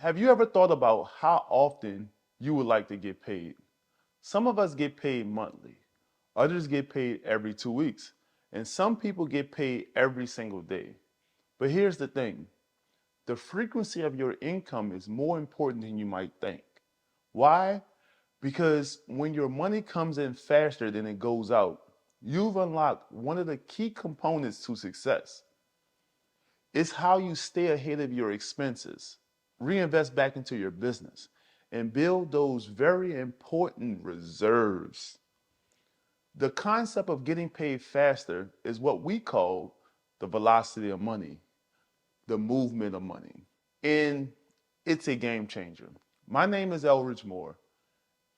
Have you ever thought about how often you would like to get paid? Some of us get paid monthly, others get paid every 2 weeks, and some people get paid every single day. But here's the thing, the frequency of your income is more important than you might think. Why? Because when your money comes in faster than it goes out, you've unlocked one of the key components to success. It's how you stay ahead of your expenses, reinvest back into your business, and build those very important reserves. The concept of getting paid faster is what we call the velocity of money, the movement of money. And it's a game changer. My name is Elridge Moore,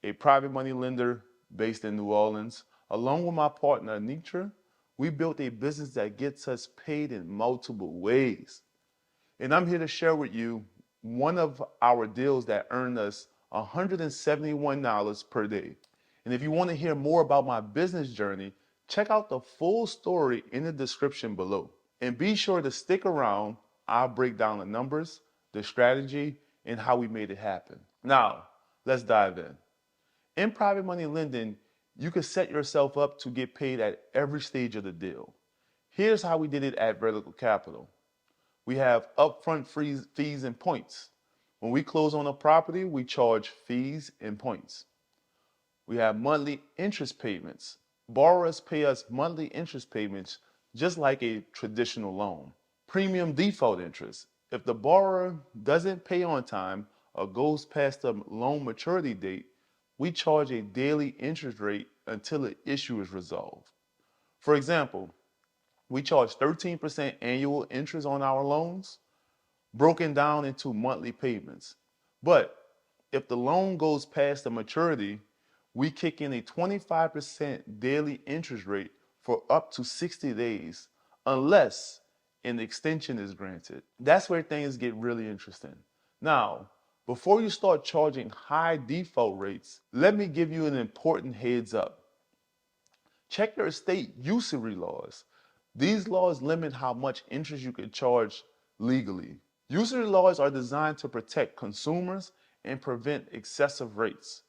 a private money lender based in New Orleans. Along with my partner Anitra, we built a business that gets us paid in multiple ways. And I'm here to share with you one of our deals that earned us $171 per day. And if you want to hear more about my business journey, check out the full story in the description below. And be sure to stick around. I'll break down the numbers, the strategy, and how we made it happen. Now, let's dive in. In private money lending, you can set yourself up to get paid at every stage of the deal. Here's how we did it at Vertical Capital. We have upfront fees and points. When we close on a property, we charge fees and points. We have monthly interest payments. Borrowers pay us monthly interest payments just like a traditional loan. Premium default interest. If the borrower doesn't pay on time or goes past the loan maturity date, we charge a daily interest rate until the issue is resolved. For example, we charge 13% annual interest on our loans, broken down into monthly payments. But if the loan goes past the maturity, we kick in a 25% daily interest rate for up to 60 days, unless an extension is granted. That's where things get really interesting. Now, before you start charging high default rates, let me give you an important heads up. Check your state usury laws. These laws limit how much interest you can charge legally. Usury laws are designed to protect consumers and prevent excessive rates.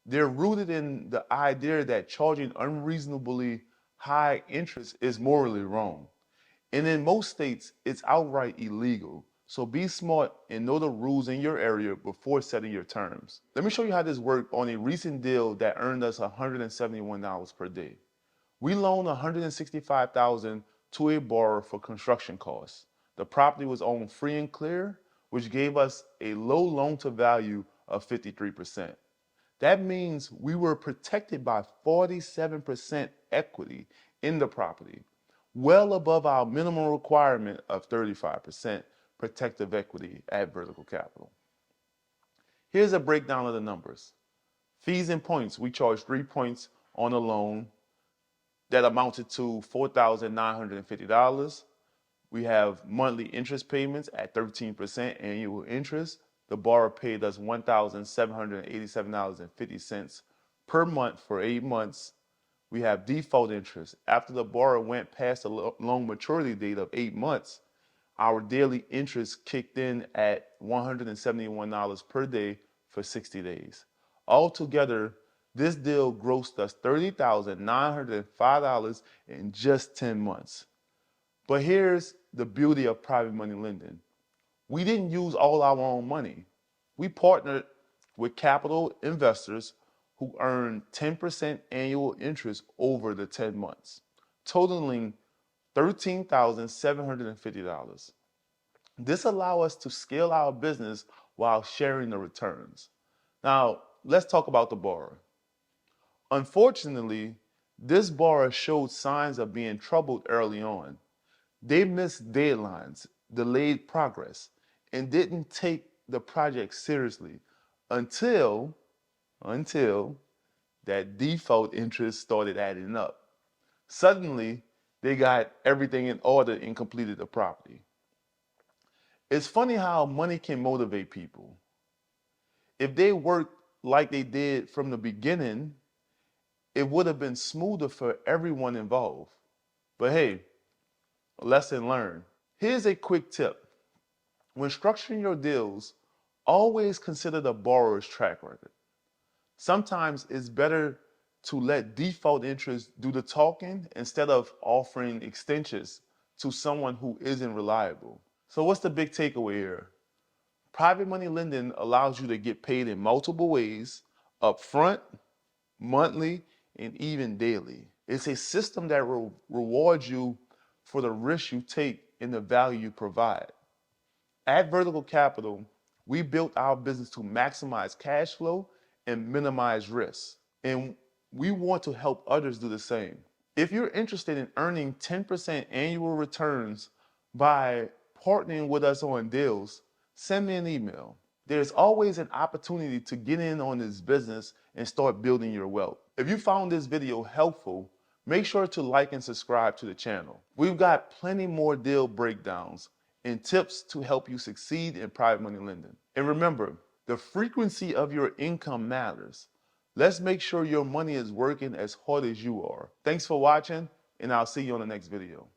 They're rooted in the idea that charging unreasonably high interest is morally wrong. And in most states, it's outright illegal. So be smart and know the rules in your area before setting your terms. Let me show you how this worked on a recent deal that earned us $171 per day. We loaned $165,000 to a borrower for construction costs. The property was owned free and clear, which gave us a low loan to value of 53%. That means we were protected by 47% equity in the property, well above our minimum requirement of 35% protective equity at Vertical Capital. Here's a breakdown of the numbers. Fees and points, we charge 3 points on a loan that amounted to $4,950. We have monthly interest payments at 13% annual interest. The borrower paid us $1,787.50 per month for 8 months. We have default interest. After the borrower went past the loan maturity date of 8 months, our daily interest kicked in at $171 per day for 60 days. Altogether, this deal grossed us $30,905 in just 10 months. But here's the beauty of private money lending. We didn't use all our own money. We partnered with capital investors who earned 10% annual interest over the 10 months, totaling $13,750. This allows us to scale our business while sharing the returns. Now, let's talk about the borrower. Unfortunately, this borrower showed signs of being troubled early on. They missed deadlines, delayed progress, and didn't take the project seriously until that default interest started adding up. Suddenly, they got everything in order and completed the property. It's funny how money can motivate people. If they worked like they did from the beginning, it would have been smoother for everyone involved. But hey, lesson learned. Here's a quick tip. When structuring your deals, Always consider the borrower's track record. Sometimes it's better to let default interest do the talking instead of offering extensions to someone who isn't reliable. So what's the big takeaway here? Private money lending allows you to get paid in multiple ways, upfront, monthly, and even daily. It's a system that rewards you for the risk you take and the value you provide. At Vertical Capital, we built our business to maximize cash flow and minimize risk. And we want to help others do the same. If you're interested in earning 10% annual returns by partnering with us on deals, send me an email. There's always an opportunity to get in on this business and start building your wealth. If you found this video helpful, make sure to like and subscribe to the channel. We've got plenty more deal breakdowns and tips to help you succeed in private money lending. And remember, the frequency of your income matters. Let's make sure your money is working as hard as you are. Thanks for watching, and I'll see you on the next video.